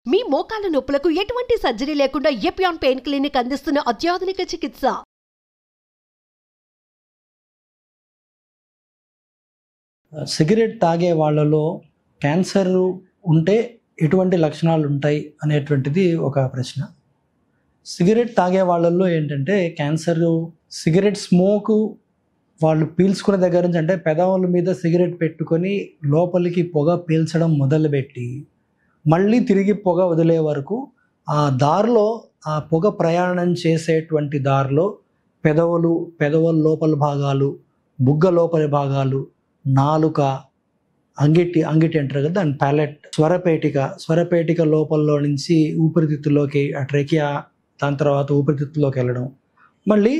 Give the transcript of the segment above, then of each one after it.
మీ మోకాల నొప్పులకు ఎటువంటి సర్జరీ లేకుండా ఎపియాన్ పెయిన్ క్లినిక్ అందిస్తున్న అత్యాధునిక చికిత్స. సిగరెట్ తాగే వాళ్ళలో క్యాన్సర్ ఉంటే ఎటువంటి లక్షణాలు ఉంటాయి అనేటువంటిది ఒక ప్రశ్న. సిగరెట్ తాగే వాళ్ళల్లో ఏంటంటే క్యాన్సర్ సిగరెట్ స్మోకు వాళ్ళు పీల్చుకునే దగ్గర నుంచి, అంటే పెదవుల మీద సిగరెట్ పెట్టుకొని లోపలికి పొగ పీల్చడం మొదలుపెట్టి మళ్ళీ తిరిగి పొగ వదిలే వరకు ఆ దారిలో, ఆ పొగ ప్రయాణం చేసేటువంటి దారిలో పెదవుల లోపల భాగాలు, బుగ్గ లోపలి భాగాలు, నాలుక, అంగిటి అంటారు కదా, దాని ప్యాలెట్, స్వరపేటిక లోపల్లో నుంచి ఊపిరితిత్తులోకి, ఆ ట్రెకియా, దాని తర్వాత ఊపిరితిత్తులోకి వెళ్ళడం, మళ్ళీ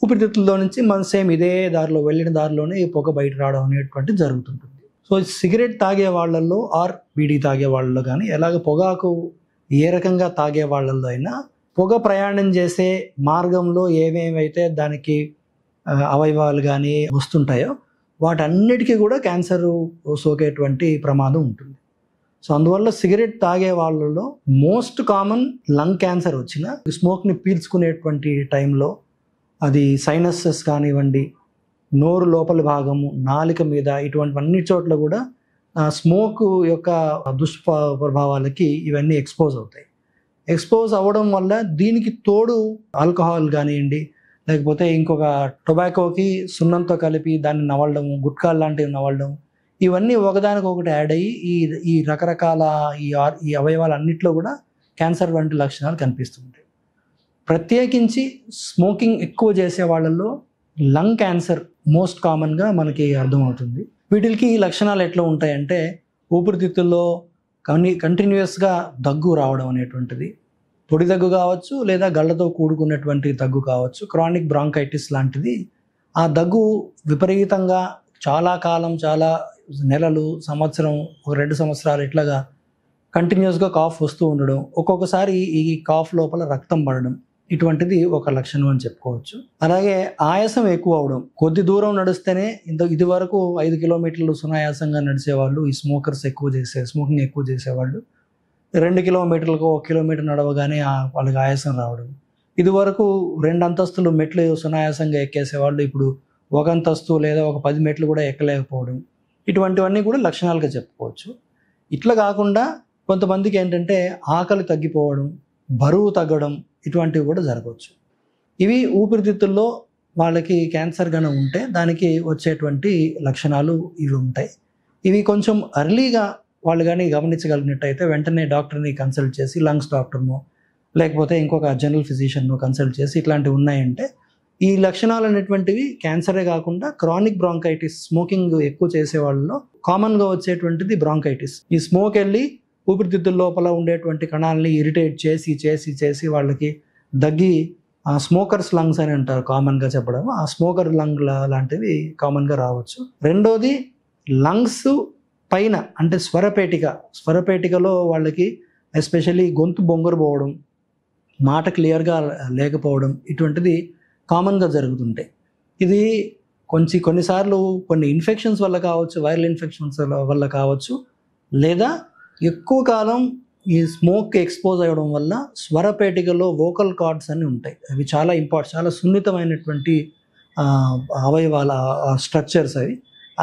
ఊపిరితిత్తుల్లో నుంచి మన సేమ్ ఇదే దారిలో వెళ్ళిన దారిలోనే ఈ పొగ బయట రావడం అనేటువంటి జరుగుతుంటుంది. సో సిగరెట్ తాగే వాళ్ళల్లో ఆర్ బీడీ తాగే వాళ్ళలో కానీ, ఎలాగ పొగాకు ఏ రకంగా తాగే వాళ్ళల్లో అయినా పొగ ప్రయాణం చేసే మార్గంలో ఏమేమైతే దానికి అవయవాలు కానీ వస్తుంటాయో వాటన్నిటికీ కూడా క్యాన్సర్ సోకేటువంటి ప్రమాదం ఉంటుంది. సో అందువల్ల సిగరెట్ తాగే వాళ్ళలో మోస్ట్ కామన్ లంగ్ క్యాన్సర్ వచ్చిన, స్మోక్ని పీల్చుకునేటువంటి టైంలో అది సైనసెస్ కానివ్వండి, నోరు లోపలి భాగము, నాలుక మీద, ఇటువంటి అన్ని చోట్ల కూడా స్మోక్ యొక్క దుష్ప్రభావాలకి ఇవన్నీ ఎక్స్పోజ్ అవుతాయి. ఎక్స్పోజ్ అవ్వడం వల్ల దీనికి తోడు ఆల్కహాల్ కానివ్వండి, లేకపోతే ఇంకొక టొబాకోకి సున్నంతో కలిపి దాన్ని నవలడం, గుట్కా లాంటివి నవలడం, ఇవన్నీ ఒకదానికొకటి యాడ్ అయ్యి ఈ రకరకాల ఈ అవయవాలన్నింటిలో కూడా క్యాన్సర్ వంటి లక్షణాలు కనిపిస్తుంటాయి. ప్రత్యేకించి స్మోకింగ్ ఎక్కువ చేసే వాళ్ళల్లో లంగ్ క్యాన్సర్ మోస్ట్ కామన్గా మనకి అర్థమవుతుంది. వీటికి ఈ లక్షణాలు ఎట్లా ఉంటాయంటే, ఊపిరితిత్తుల్లో కంటిన్యూస్గా దగ్గు రావడం అనేటువంటిది, పొడి దగ్గు కావచ్చు లేదా గళ్ళతో కూడుకున్నటువంటి దగ్గు కావచ్చు, క్రానిక్ బ్రాంకైటిస్ లాంటిది. ఆ దగ్గు విపరీతంగా చాలా కాలం, చాలా నెలలు, సంవత్సరం, 2 సంవత్సరాలు ఇట్లాగా కంటిన్యూస్గా కాఫ్ వస్తూ ఉండడం, ఒక్కొక్కసారి ఈ కాఫ్ లోపల రక్తం పడడం, ఇటువంటిది ఒక లక్షణం అని చెప్పుకోవచ్చు. అలాగే ఆయాసం ఎక్కువ అవడం, కొద్ది దూరం నడిస్తేనే, ఇది వరకు 5 కిలోమీటర్లు సునాయాసంగా నడిచేవాళ్ళు, ఈ స్మోకింగ్ ఎక్కువ చేసేవాళ్ళు 2 కిలోమీటర్లకు 1 కిలోమీటర్ నడవగానే వాళ్ళకి ఆయాసం రావడం, ఇది వరకు 2 అంతస్తులు మెట్లు సునాయాసంగా ఎక్కేసేవాళ్ళు ఇప్పుడు 1 అంతస్తు లేదా ఒక 10 మెట్లు కూడా ఎక్కలేకపోవడం, ఇటువంటివన్నీ కూడా లక్షణాలుగా చెప్పుకోవచ్చు. ఇట్లా కాకుండా కొంతమందికి ఏంటంటే ఆకలి తగ్గిపోవడం, బరువు తగ్గడం, ఇటువంటివి కూడా జరగవచ్చు. ఇవి ఊపిరితిత్తుల్లో వాళ్ళకి క్యాన్సర్ గన ఉంటే దానికి వచ్చేటువంటి లక్షణాలు ఇవి ఉంటాయి. ఇవి కొంచెం అర్లీగా వాళ్ళు కానీ గమనించగలిగినట్టయితే వెంటనే డాక్టర్ని కన్సల్ట్ చేసి, లంగ్స్ డాక్టర్ను లేకపోతే ఇంకొక జనరల్ ఫిజిషియన్ను కన్సల్ట్ చేసి ఇట్లాంటివి ఉన్నాయంటే, ఈ లక్షణాలు అనేటువంటివి క్యాన్సరే కాకుండా క్రానిక్ బ్రాంకైటిస్, స్మోకింగ్ ఎక్కువ చేసే వాళ్ళలో కామన్గా వచ్చేటువంటిది బ్రాంకైటిస్. ఈ స్మోక్ వెళ్ళి ఊపిరితిత్తుల లోపల ఉండేటువంటి కణాలని ఇరిటేట్ చేసి వాళ్ళకి దగ్గి స్మోకర్స్ లంగ్స్ అని అంటారు కామన్గా చెప్పడం, ఆ స్మోకర్ లంగ్ లాంటివి కామన్గా రావచ్చు. రెండోది లంగ్స్ పైన, అంటే స్వరపేటికలో వాళ్ళకి ఎస్పెషల్లీ గొంతు బొంగురు పోవడం, మాట క్లియర్గా లేకపోవడం, ఇటువంటిది కామన్గా జరుగుతుంటాయి. ఇది కొన్నిసార్లు కొన్ని ఇన్ఫెక్షన్స్ వల్ల కావచ్చు, వైరల్ ఇన్ఫెక్షన్స్ వల్ల కావచ్చు, లేదా ఎక్కువ కాలం ఈ స్మోక్ ఎక్స్పోజ్ అవ్వడం వల్ల స్వరపేటికలో వోకల్ కార్డ్స్ అన్నీ ఉంటాయి. అవి చాలా సున్నితమైనటువంటి అవయవాల స్ట్రక్చర్స్.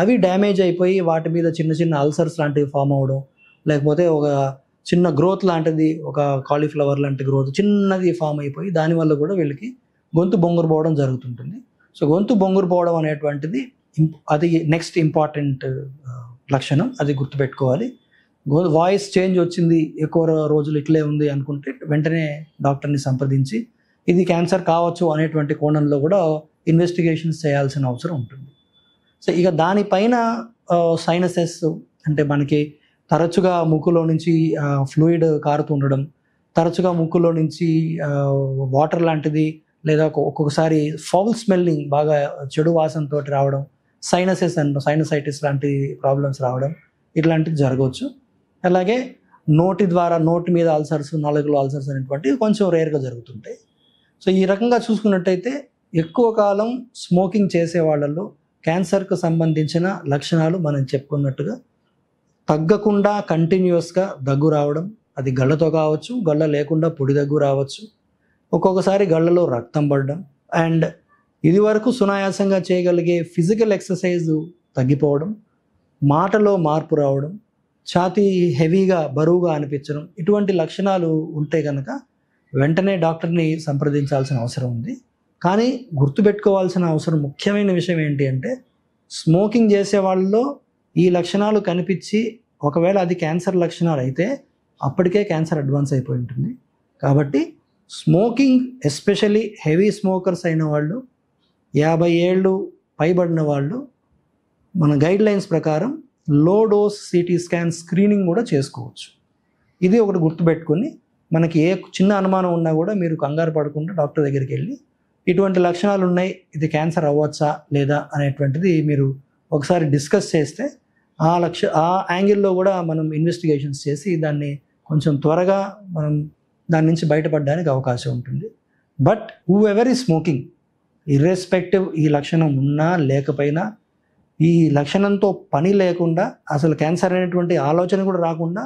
అవి డ్యామేజ్ అయిపోయి వాటి మీద చిన్న చిన్న అల్సర్స్ లాంటివి ఫామ్ అవ్వడం, లేకపోతే ఒక చిన్న గ్రోత్ లాంటిది, ఒక కాలీఫ్లవర్ లాంటి గ్రోత్ చిన్నది ఫామ్ అయిపోయి దానివల్ల కూడా వీళ్ళకి గొంతు బొంగురు పోవడం జరుగుతుంటుంది. సో గొంతు బొంగురు పోవడం అనేటువంటిది అది నెక్స్ట్ ఇంపార్టెంట్ లక్షణం, అది గుర్తుపెట్టుకోవాలి. వాయిస్ చేంజ్ వచ్చింది, ఎక్కువ రోజులు ఇట్లే ఉంది అనుకుంటే వెంటనే డాక్టర్ని సంప్రదించి ఇది క్యాన్సర్ కావచ్చు అనేటువంటి కోణంలో కూడా ఇన్వెస్టిగేషన్స్ చేయాల్సిన అవసరం ఉంటుంది. సో ఇక దానిపైన సైనసెస్, అంటే మనకి తరచుగా ముక్కులో నుంచి ఫ్లూయిడ్ కారుతుండడం, తరచుగా ముక్కులో నుంచి వాటర్ లాంటిది, లేదా ఒక్కొక్కసారి ఫౌల్ స్మెల్లింగ్, బాగా చెడు వాసనతో రావడం, సైనసైటిస్ లాంటి ప్రాబ్లమ్స్ రావడం, ఇట్లాంటివి జరగవచ్చు. అలాగే నోటి మీద అల్సర్స్, నాలుగులో అల్సర్స్ అనేటువంటివి కొంచెం రేర్గా జరుగుతుంటాయి. సో ఈ రకంగా చూసుకున్నట్టయితే ఎక్కువ కాలం స్మోకింగ్ చేసే వాళ్ళల్లో క్యాన్సర్కు సంబంధించిన లక్షణాలు మనం చెప్పుకున్నట్టుగా తగ్గకుండా కంటిన్యూస్గా దగ్గు రావడం, అది గళ్ళతో కావచ్చు, గళ్ళ లేకుండా పొడి దగ్గు రావచ్చు, ఒక్కొక్కసారి గళ్ళలో రక్తం పడడం, అండ్ ఇది వరకు సునాయాసంగా చేయగలిగే ఫిజికల్ ఎక్సర్సైజ్ తగ్గిపోవడం, మాటలో మార్పు రావడం, ఛాతీ హెవీగా బరువుగా అనిపించడం, ఇటువంటి లక్షణాలు ఉంటే కనుక వెంటనే డాక్టర్ని సంప్రదించాల్సిన అవసరం ఉంది. కానీ గుర్తుపెట్టుకోవాల్సిన అవసరం ముఖ్యమైన విషయం ఏంటి అంటే, స్మోకింగ్ చేసే వాళ్ళలో ఈ లక్షణాలు కనిపించి ఒకవేళ అది క్యాన్సర్ లక్షణాలు అయితే అప్పటికే క్యాన్సర్ అడ్వాన్స్ అయిపోయి ఉంటుంది. కాబట్టి స్మోకింగ్ ఎస్పెషలీ హెవీ స్మోకర్స్ అయిన వాళ్ళు, 50 ఏళ్ళు పైబడిన వాళ్ళు మన గైడ్ లైన్స్ ప్రకారం low dose CT scan screening కూడా చేసుకోవచ్చు. ఇది ఒకటి గుర్తుపెట్టుకొని మనకి ఏ చిన్న అనుమానం ఉన్నా కూడా మీరు కంగారు పడకుండా డాక్టర్ దగ్గరికి వెళ్ళి ఇటువంటి లక్షణాలు ఉన్నాయి, ఇది క్యాన్సర్ అవ్వచ్చా లేదా అనేటువంటిది మీరు ఒకసారి డిస్కస్ చేస్తే ఆ యాంగిల్లో కూడా మనం ఇన్వెస్టిగేషన్స్ చేసి దాన్ని కొంచెం త్వరగా మనం దాని నుంచి బయటపడడానికి అవకాశం ఉంటుంది. బట్ హూ ఎవర్ ఈ స్మోకింగ్, ఇర్రెస్పెక్టివ్ ఈ లక్షణం ఉన్నా లేకపోయినా, ఈ లక్షణంతో పని లేకుండా అసలు క్యాన్సర్ అనేటువంటి ఆలోచన కూడా రాకుండా,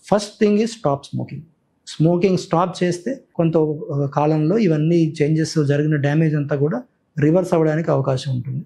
first thing is stop smoking. Smoking stop చేస్తే కొంత కాలంలో ఇవన్నీ చేంజెస్ జరిగిన డ్యామేజ్ అంతా కూడా రివర్స్ అవ్వడానికి అవకాశం ఉంటుంది.